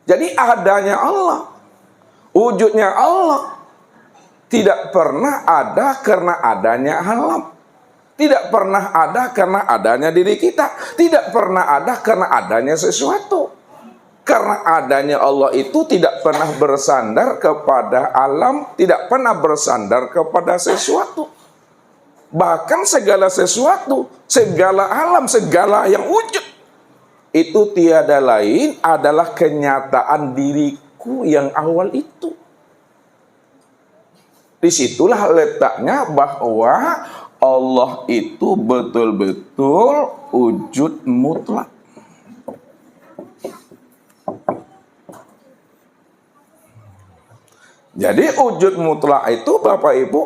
Jadi adanya Allah, wujudnya Allah, tidak pernah ada karena adanya alam. Tidak pernah ada karena adanya diri kita. Tidak pernah ada karena adanya sesuatu. Karena adanya Allah itu tidak pernah bersandar kepada alam, tidak pernah bersandar kepada sesuatu. Bahkan segala sesuatu, segala alam, segala yang wujud, itu tiada lain adalah kenyataan diriku yang awal itu. Disitulah letaknya bahwa Allah itu betul-betul wujud mutlak. Jadi wujud mutlak itu Bapak Ibu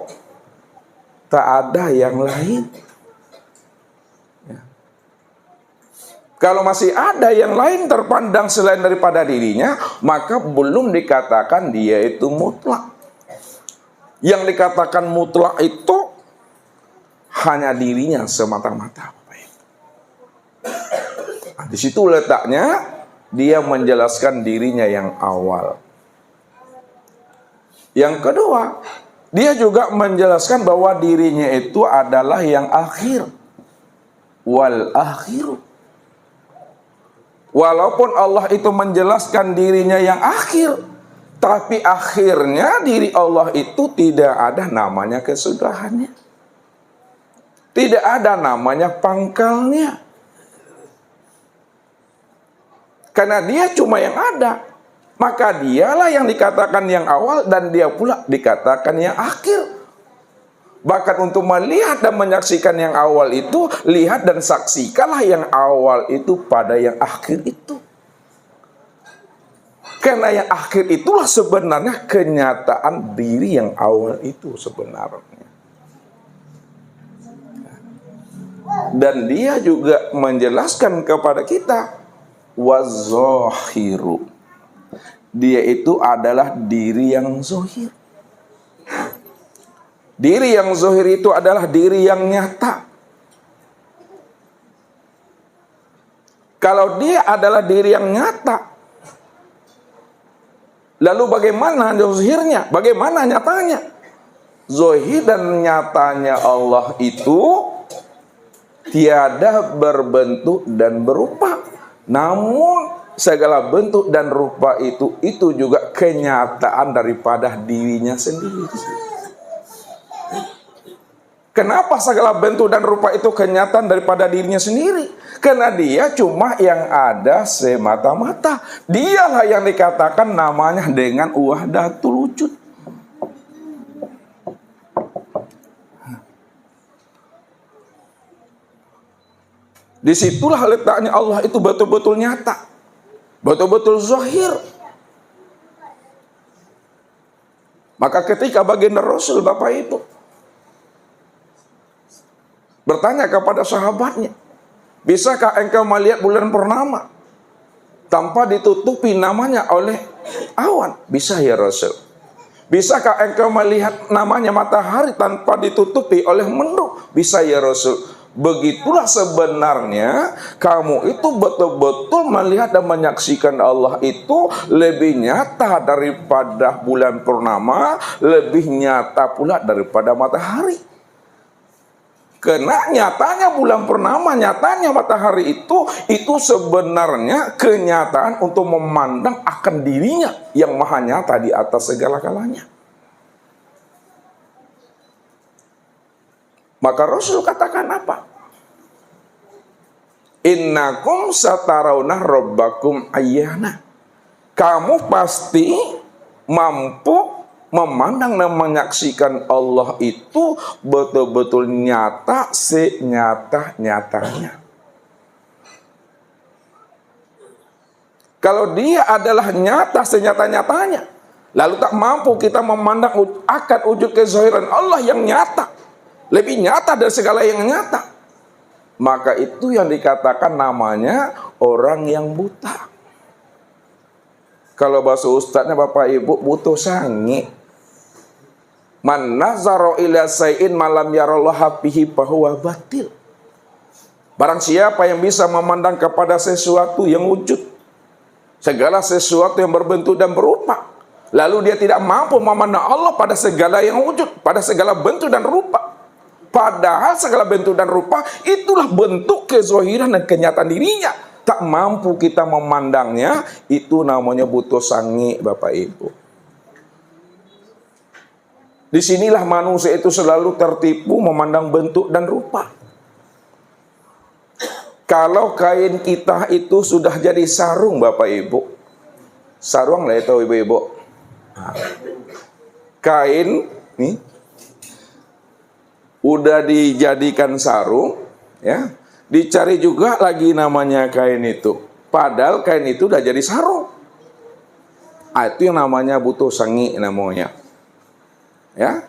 tak ada yang lain. Kalau masih ada yang lain terpandang selain daripada dirinya, maka belum dikatakan dia itu mutlak. Yang dikatakan mutlak itu hanya dirinya semata-mata. Nah, di situ letaknya dia menjelaskan dirinya yang awal. Yang kedua, dia juga menjelaskan bahwa dirinya itu adalah yang akhir. Wal akhiru. Walaupun Allah itu menjelaskan dirinya yang akhir, tapi akhirnya diri Allah itu tidak ada namanya kesudahannya. Tidak ada namanya pangkalnya. Karena dia cuma yang ada, maka dialah yang dikatakan yang awal dan dia pula dikatakan yang akhir. Bahkan untuk melihat dan menyaksikan yang awal itu, lihat dan saksikanlah yang awal itu pada yang akhir itu. Karena yang akhir itulah sebenarnya kenyataan diri yang awal itu sebenarnya. Dan dia juga menjelaskan kepada kita, wazohiru. Dia itu adalah diri yang zohir. Diri yang zohir itu adalah diri yang nyata. Kalau dia adalah diri yang nyata, lalu bagaimana zohirnya? Bagaimana nyatanya? Zohir dan nyatanya Allah itu tiada berbentuk dan berupa. Namun segala bentuk dan rupa itu juga kenyataan daripada dirinya sendiri. Kenapa segala bentuk dan rupa itu kenyataan daripada dirinya sendiri? Karena dia cuma yang ada semata-mata. Dialah yang dikatakan namanya dengan wahdatul wujud. Disitulah letaknya Allah itu betul-betul nyata, betul-betul zahir. Maka ketika baginda Rasul Bapak Ibu bertanya kepada sahabatnya, bisakah engkau melihat bulan purnama tanpa ditutupi namanya oleh awan? Bisa ya Rasul. Bisakah engkau melihat namanya matahari tanpa ditutupi oleh mendung? Bisa ya Rasul. Begitulah sebenarnya kamu itu betul-betul melihat dan menyaksikan Allah itu lebih nyata daripada bulan purnama, lebih nyata pula daripada matahari. Karena nyatanya bulan purnama, nyatanya matahari itu sebenarnya kenyataan untuk memandang akan dirinya yang maha nyata di atas segala-galanya. Maka Rasul katakan apa? Innakum satarawna rabbakum ayyana. Kamu pasti mampu memandang dan menyaksikan Allah itu betul-betul nyata senyata-nyatanya. Kalau dia adalah nyata senyata-nyatanya, lalu tak mampu kita memandang akan wujud kezahiran Allah yang nyata, lebih nyata dari segala yang nyata, maka itu yang dikatakan namanya orang yang buta. Kalau bahasa ustadznya Bapak Ibu, butuh sangi. Man nazaro ila sayin malam yarallaha fihi fahuwa batil. Barang siapa yang bisa memandang kepada sesuatu yang wujud, segala sesuatu yang berbentuk dan berupa. Lalu dia tidak mampu memandang Allah pada segala yang wujud, pada segala bentuk dan rupa. Padahal segala bentuk dan rupa itulah bentuk kezahiran dan kenyataan dirinya. Tak mampu kita memandangnya, itu namanya butuh sangi, Bapak Ibu. Disinilah manusia itu selalu tertipu memandang bentuk dan rupa. Kalau kain kita itu sudah jadi sarung, Bapak Ibu. Sarung lah itu Ibu-Ibu. Kain nih udah dijadikan sarung, ya, dicari juga lagi namanya kain itu. Padahal kain itu udah jadi sarung. Itu yang namanya butuh sangi namanya. Ya,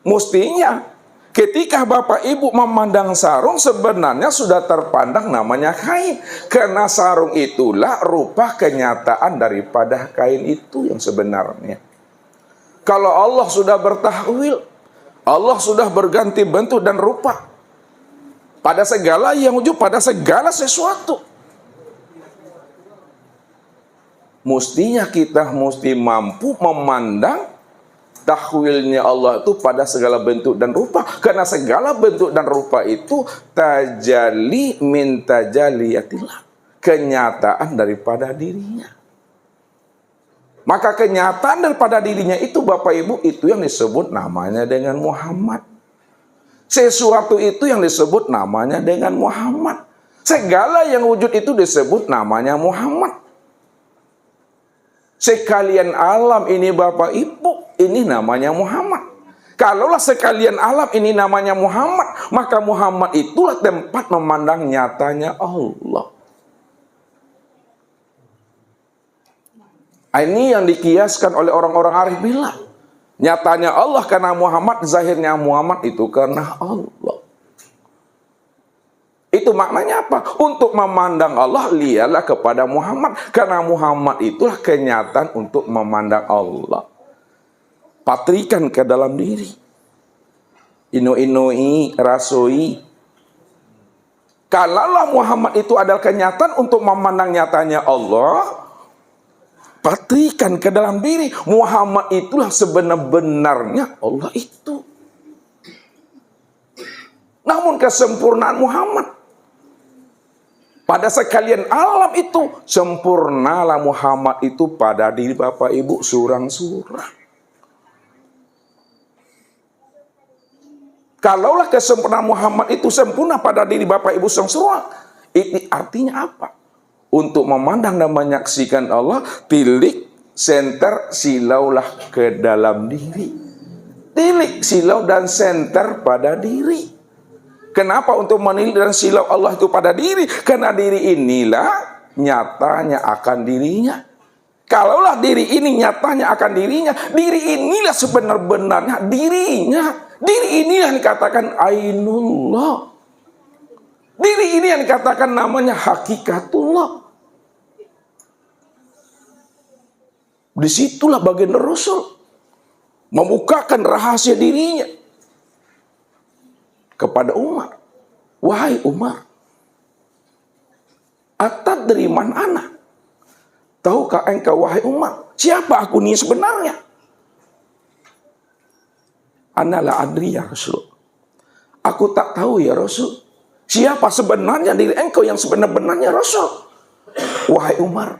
mestinya ketika Bapak Ibu memandang sarung sebenarnya sudah terpandang namanya kain. Karena sarung itulah rupa kenyataan daripada kain itu yang sebenarnya. Kalau Allah sudah bertakwil, Allah sudah berganti bentuk dan rupa pada segala yang wujud, pada segala sesuatu. Mestinya kita mesti mampu memandang takwilnya Allah itu pada segala bentuk dan rupa. Karena segala bentuk dan rupa itu tajalli min tajalliyatillah, kenyataan daripada dirinya. Maka kenyataan daripada dirinya itu, Bapak Ibu, itu yang disebut namanya dengan Muhammad. Sesuatu itu yang disebut namanya dengan Muhammad. Segala yang wujud itu disebut namanya Muhammad. Sekalian alam ini, Bapak Ibu, ini namanya Muhammad. Kalaulah sekalian alam ini namanya Muhammad, maka Muhammad itulah tempat memandang nyatanya Allah. Ini yang dikiaskan oleh orang-orang arif bilang, nyatanya Allah karena Muhammad, zahirnya Muhammad itu karena Allah. Itu maknanya apa? Untuk memandang Allah, lihatlah kepada Muhammad. Karena Muhammad itulah kenyataan untuk memandang Allah. Patrikan ke dalam diri. Inu-inui, rasoi. Kalaulah Muhammad itu adalah kenyataan untuk memandang nyatanya Allah, patrikan ke dalam diri. Muhammad itulah sebenar-benarnya Allah itu. Namun kesempurnaan Muhammad pada sekalian alam itu, sempurnalah Muhammad itu pada diri Bapak Ibu surang-surang. Kalaulah kesempurnaan Muhammad itu sempurna pada diri Bapak Ibu surang-surang, ini artinya apa? Untuk memandang dan menyaksikan Allah, tilik, senter, silaulah ke dalam diri. Tilik, silau, dan senter pada diri. Kenapa untuk menilik dan silau Allah itu pada diri? Karena diri inilah nyatanya akan dirinya. Kalaulah diri ini nyatanya akan dirinya, diri inilah sebenar-benarnya dirinya. Diri ini yang dikatakan Ainullah. Diri ini yang dikatakan namanya Hakikatullah. Disitulah bagian Rasul membukakan rahasia dirinya kepada Umar. Wahai Umar, atadri man ana? Tahukah engkau, wahai Umar, siapa aku ini sebenarnya? Ana la adri ya Rasul. Aku tak tahu ya Rasul. Siapa sebenarnya diri engkau yang sebenar-benarnya Rasul? Wahai Umar,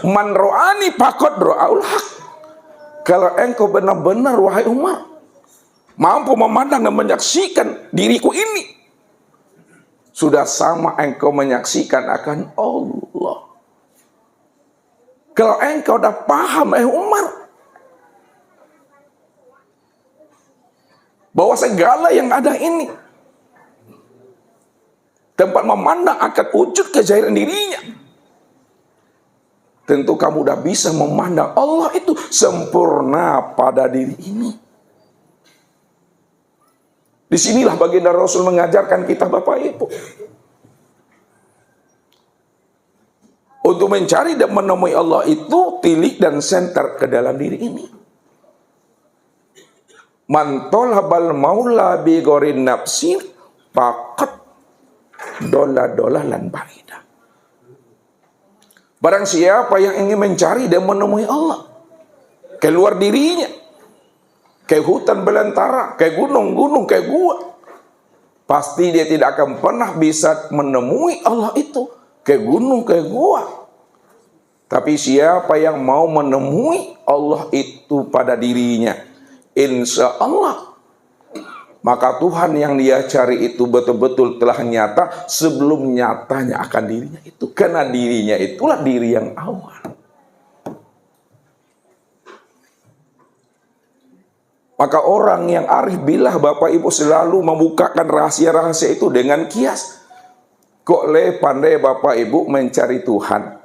man ro'ani pakot ro'aul haq. Kalau engkau benar-benar, wahai Umar, mampu memandang dan menyaksikan diriku ini, sudah sama engkau menyaksikan akan Allah. Kalau engkau dah paham, Umar, bahwa segala yang ada ini tempat memandang akan wujud kezahiran dirinya, tentu kamu udah bisa memandang Allah itu sempurna pada diri ini. Disinilah baginda Rasul mengajarkan kita, Bapak Ibu, untuk mencari dan menemui Allah itu tilik dan senter ke dalam diri ini. Man tolabal maula bi ghairi nafsin faqat dola lan baida. Barang siapa yang ingin mencari dan menemui Allah, keluar dirinya, kayak hutan belantara, kayak gunung-gunung, kayak gua, pasti dia tidak akan pernah bisa menemui Allah itu, kayak gunung, kayak gua. Tapi siapa yang mau menemui Allah itu pada dirinya, insya Allah, maka Tuhan yang dia cari itu betul-betul telah nyata sebelum nyatanya akan dirinya itu. Karena dirinya itulah diri yang awal. Maka orang yang arif billah, Bapak Ibu, selalu membukakan rahasia-rahasia itu dengan kias. Kok le pandai Bapak Ibu mencari Tuhan.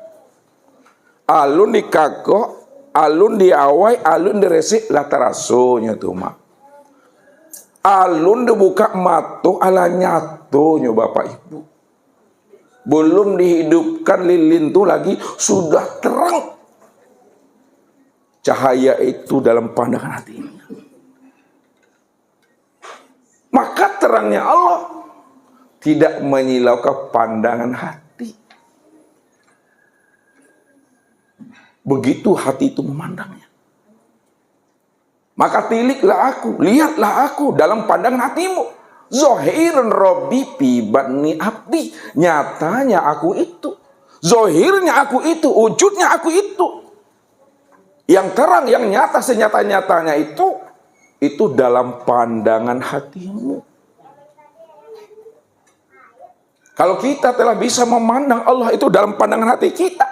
Alun di kakok, alun di awai, alun di resik latarasonya tuh mak. Alun dibuka mato ala nyatonya Bapak Ibu. Belum dihidupkan lilin tuh lagi sudah terang. Cahaya itu dalam pandangan hatinya. Maka terangnya Allah tidak menyilaukan pandangan hati. Begitu hati itu memandangnya. Maka tiliklah aku, lihatlah aku dalam pandangan hatimu. Zohirun Robbi fi batni abdi. Nyatanya aku itu. Zohirnya aku itu, wujudnya aku itu. Yang terang, yang nyata, senyata-nyatanya itu dalam pandangan hatimu. Kalau kita telah bisa memandang Allah itu dalam pandangan hati kita,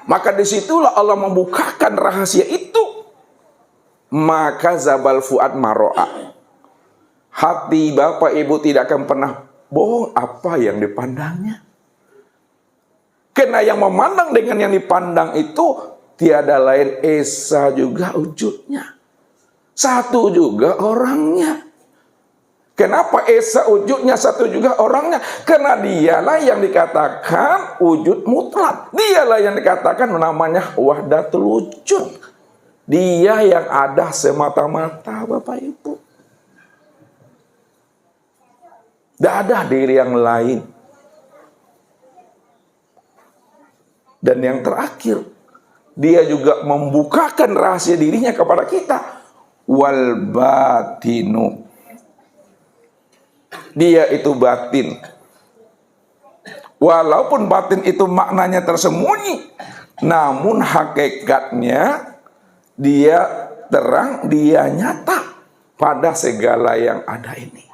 maka disitulah Allah membukakan rahasia itu. Maka zabal fuad maro'a. Hati Bapak Ibu tidak akan pernah bohong apa yang dipandangnya. Karena yang memandang dengan yang dipandang itu tiada lain esa juga wujudnya. Satu juga orangnya. Kenapa esa wujudnya satu juga orangnya? Karena dialah yang dikatakan wujud mutlak. Dialah yang dikatakan namanya wahdatul wujud. Dia yang ada semata-mata Bapak Ibu. Tidak ada diri yang lain. Dan yang terakhir, dia juga membukakan rahasia dirinya kepada kita. Wal batinu. Dia itu batin. Walaupun batin itu maknanya tersembunyi, namun hakikatnya dia terang, dia nyata pada segala yang ada ini.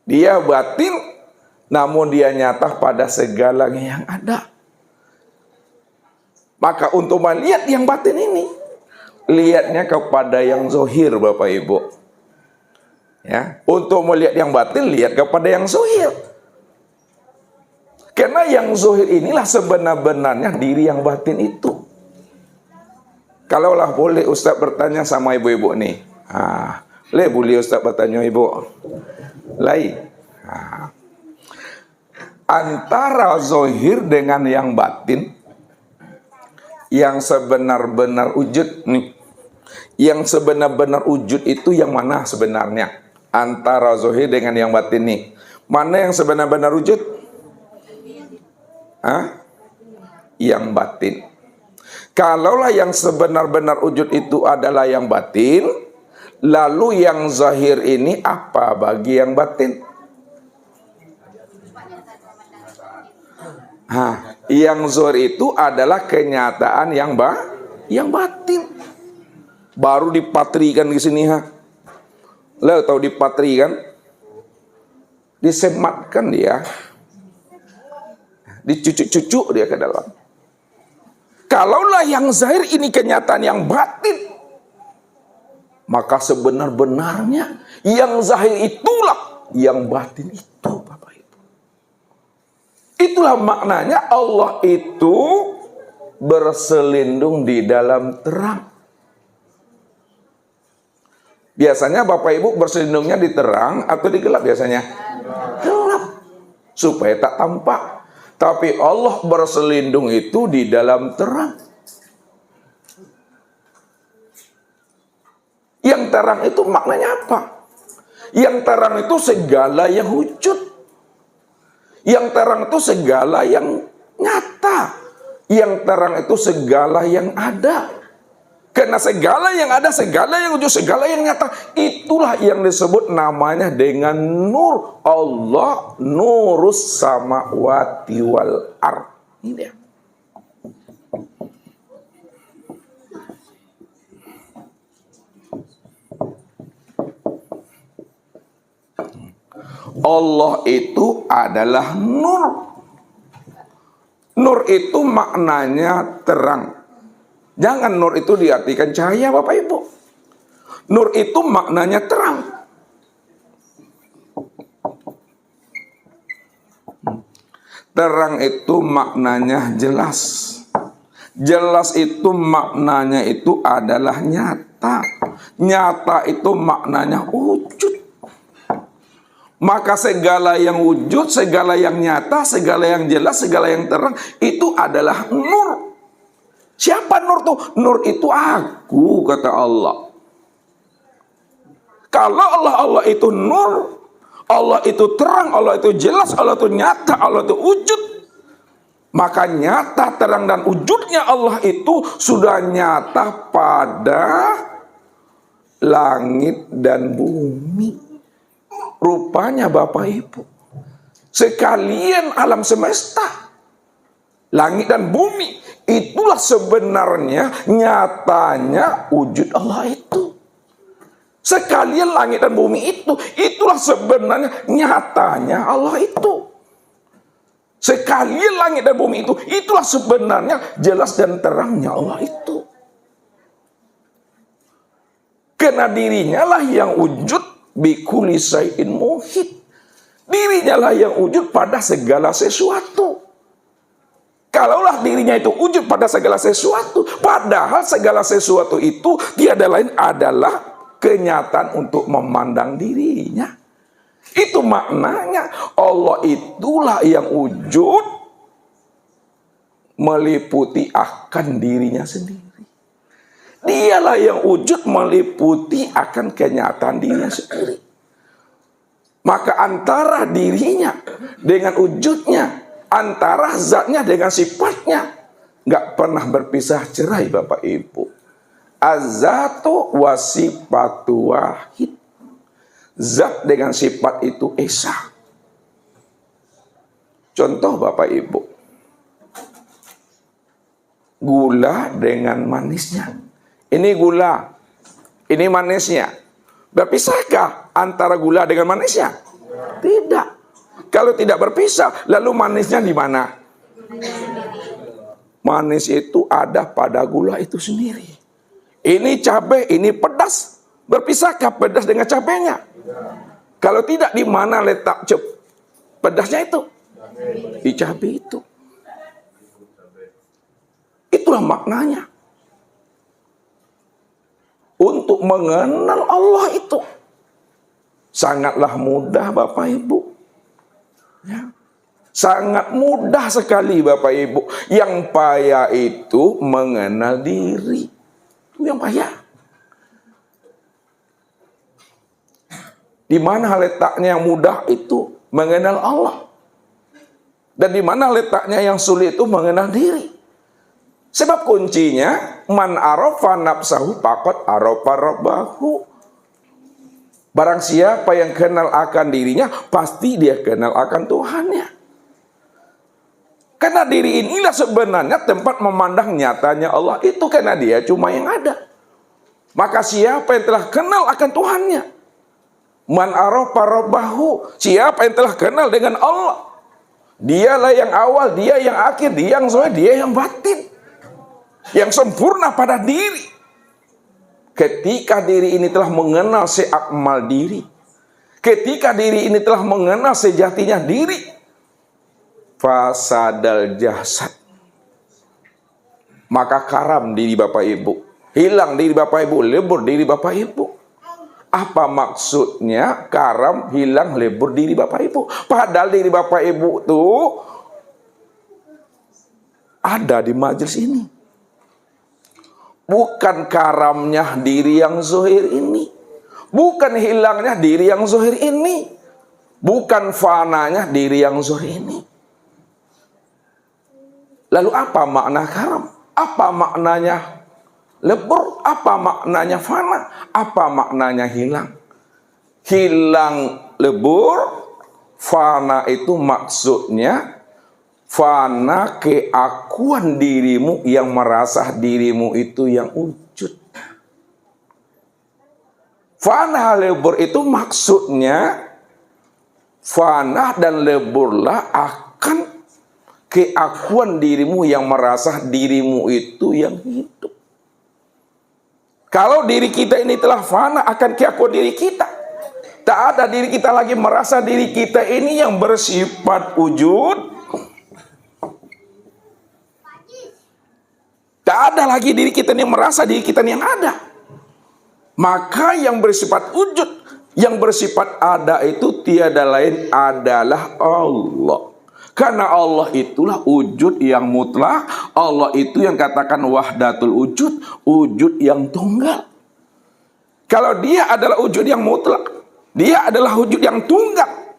Dia batin, namun dia nyata pada segala yang ada. Maka untuk melihat yang batin ini, lihatnya kepada yang zohir Bapak Ibu. Ya, untuk melihat yang batin, lihat kepada yang zohir. Karena yang zohir inilah sebenar-benarnya diri yang batin itu. Kalaulah boleh Ustaz bertanya sama ibu-ibu nih. Boleh Ustaz bertanya ibu. Antara zohir dengan yang batin, yang sebenar-benar wujud nih. Yang sebenar-benar wujud itu yang mana sebenarnya? Antara zohir dengan yang batin nih. Mana yang sebenar-benar wujud? Yang batin. Kalaulah yang sebenar-benar wujud itu adalah yang batin, lalu yang zahir ini apa bagi yang batin? Yang zahir itu adalah kenyataan yang batin. Baru dipatrikan di sini Lo tahu dipatri kan? Disematkan dia. Dicucuk-cucuk dia ke dalam. Kalaulah yang zahir ini kenyataan yang batin, maka sebenar-benarnya yang zahir itulah yang batin itu Bapak Ibu. Itulah maknanya Allah itu berselindung di dalam terang. Biasanya Bapak Ibu berselindungnya di terang atau di gelap biasanya? Gelap. Supaya tak tampak. Tapi Allah berselindung itu di dalam terang. Yang terang itu maknanya apa? Yang terang itu segala yang wujud. Yang terang itu segala yang nyata. Yang terang itu segala yang ada. Karena segala yang ada, segala yang wujud, segala yang nyata, itulah yang disebut namanya dengan nur. Allah nurus samawati wal ard. Ini dia. Allah itu adalah nur. Nur itu maknanya terang. Jangan nur itu diartikan cahaya, Bapak Ibu. Nur itu maknanya terang. Terang itu maknanya jelas. Jelas itu maknanya itu adalah nyata. Nyata itu maknanya wujud. Maka segala yang wujud, segala yang nyata, segala yang jelas, segala yang terang, itu adalah nur. Siapa nur tuh? Nur itu aku, kata Allah. Kalau Allah itu nur, Allah itu terang, Allah itu jelas, Allah itu nyata, Allah itu wujud. Maka nyata, terang, dan wujudnya Allah itu sudah nyata pada langit dan bumi. Rupanya Bapak Ibu, sekalian alam semesta, langit dan bumi, itulah sebenarnya nyatanya wujud Allah itu. Sekalian langit dan bumi itulah sebenarnya nyatanya Allah itu. Sekalian langit dan bumi itulah sebenarnya jelas dan terangnya Allah itu. Karena dirinya lah yang wujud bikuli syai'in muhit. Dirinya lah yang wujud pada segala sesuatu. Kalaulah dirinya itu wujud pada segala sesuatu, padahal segala sesuatu itu tiada lain adalah kenyataan untuk memandang dirinya. Itu maknanya Allah itulah yang wujud meliputi akan dirinya sendiri. Dialah yang wujud meliputi akan kenyataan dirinya sendiri. Maka antara dirinya dengan wujudnya, antara zatnya dengan sifatnya, nggak pernah berpisah cerai, Bapak Ibu. Az-zatu wa sifatu wahid. Zat dengan sifat itu esa. Contoh Bapak Ibu, gula dengan manisnya. Ini gula, ini manisnya. Berpisahkah antara gula dengan manisnya? Tidak. Kalau tidak berpisah, lalu manisnya di mana? Manis itu ada pada gula itu sendiri. Ini cabai, ini pedas. Berpisahkah pedas dengan cabainya? Kalau tidak, di mana letak pedasnya itu? Di cabai itu. Itulah maknanya. Untuk mengenal Allah itu sangatlah mudah, Bapak Ibu. Ya. Sangat mudah sekali, Bapak Ibu. Yang payah itu mengenal diri. Itu yang payah. Di mana letaknya yang mudah itu mengenal Allah. Dan di mana letaknya yang sulit itu mengenal diri. Sebab kuncinya, man arafa nafsahu faqad arafa rabbahu. Barang siapa yang kenal akan dirinya, pasti dia kenal akan Tuhannya. Karena diri inilah sebenarnya tempat memandang nyatanya Allah itu, karena dia cuma yang ada. Maka siapa yang telah kenal akan Tuhannya, man arafa rabbahu, siapa yang telah kenal dengan Allah, dialah yang awal, dia yang akhir, dia yang zahir, dia yang batin. Yang sempurna pada diri. Ketika diri ini telah mengenal seakmal diri, ketika diri ini telah mengenal sejatinya diri, fasadal jasad, maka karam diri Bapak Ibu, hilang diri Bapak Ibu, lebur diri Bapak Ibu. Apa maksudnya karam, hilang, lebur diri Bapak Ibu? Padahal diri Bapak Ibu itu ada di majelis ini. Bukan karamnya diri yang zahir ini, bukan hilangnya diri yang zahir ini, bukan fananya diri yang zahir ini. Lalu apa makna karam? Apa maknanya lebur? Apa maknanya fana? Apa maknanya hilang? Hilang lebur, fana itu maksudnya fana keakuan dirimu yang merasa dirimu itu yang wujud. Fana lebur itu maksudnya fana dan leburlah akan keakuan dirimu yang merasa dirimu itu yang hidup. Kalau diri kita ini telah fana akan keakuan diri kita. Tak ada diri kita lagi merasa diri kita ini yang bersifat wujud. Tak ada lagi diri kita yang merasa diri kita yang ada. Maka yang bersifat wujud, yang bersifat ada itu tiada lain adalah Allah. Karena Allah itulah wujud yang mutlak. Allah itu yang katakan wahdatul wujud, wujud yang tunggal. Kalau dia adalah wujud yang mutlak, dia adalah wujud yang tunggal,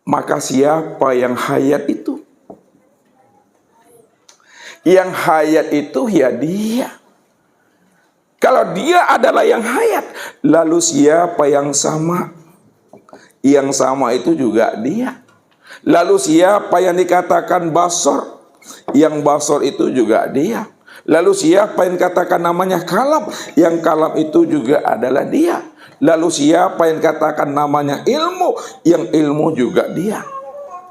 maka siapa yang hayat itu? Yang hayat itu ya dia. Kalau dia adalah yang hayat, lalu siapa yang sama? Yang sama itu juga dia. Lalu siapa yang dikatakan basor? Yang basor itu juga dia. Lalu siapa yang dikatakan namanya kalam? Yang kalam itu juga adalah dia. Lalu siapa yang dikatakan namanya ilmu? Yang ilmu juga dia.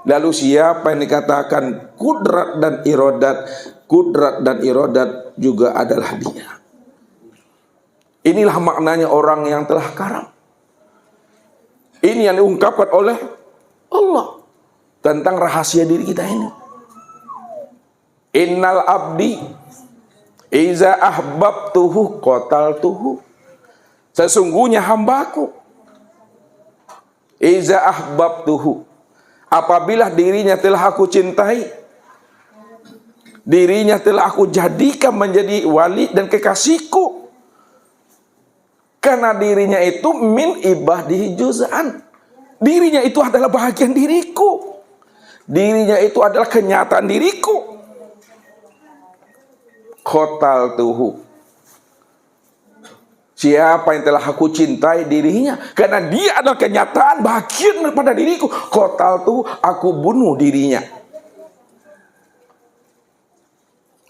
Lalu siapa yang dikatakan kudrat dan irodat? Kudrat dan irodat juga adalah dia. Inilah maknanya orang yang telah karam. Ini yang diungkapkan oleh Allah tentang rahasia diri kita ini. Innal abdi iza ahbabtuhu qataltuhu. Sesungguhnya hambaku iza ahbabtuhu, apabila dirinya telah aku cintai, dirinya telah aku jadikan menjadi wali dan kekasihku. Karena dirinya itu min ibadihi juz'an. Dirinya itu adalah bahagian diriku. Dirinya itu adalah kenyataan diriku. Qataltuhu. Siapa yang telah aku cintai dirinya, karena dia adalah kenyataan bahagian daripada diriku. Qataltuhu, aku bunuh dirinya.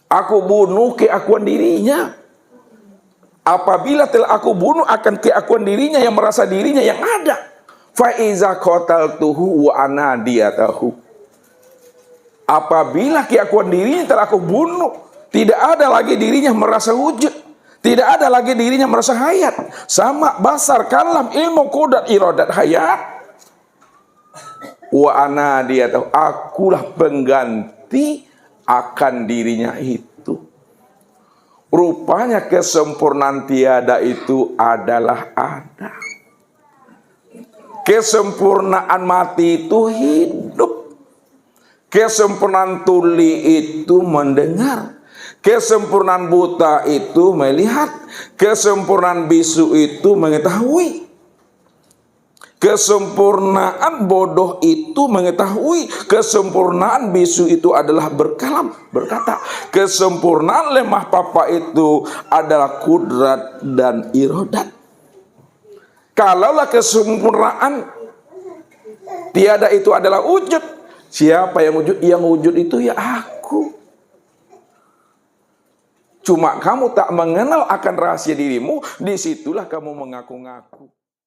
Aku bunuh keakuan dirinya. Apabila telah aku bunuh akan keakuan dirinya yang merasa dirinya yang ada. Fa iza qataltuhu wa anadiyatahu. Apabila keakuan dirinya telah aku bunuh, tidak ada lagi dirinya merasa wujud, tidak ada lagi dirinya merasa hayat. Sama basar, kalam, ilmu, qudrat, iradat, hayat. Wa anadiyatahu, akulah pengganti akan dirinya itu. Rupanya kesempurnaan tiada itu adalah ada. Kesempurnaan mati itu hidup. Kesempurnaan tuli itu mendengar. Kesempurnaan buta itu melihat. Kesempurnaan bisu itu mengetahui. Kesempurnaan bodoh itu mengetahui. Kesempurnaan bisu itu adalah berkalam, berkata. Kesempurnaan lemah papa itu adalah kudrat dan irodat. Kalaulah kesempurnaan tiada itu adalah wujud, siapa yang wujud? Yang wujud itu ya aku. Cuma kamu tak mengenal akan rahasia dirimu, disitulah kamu mengaku-ngaku.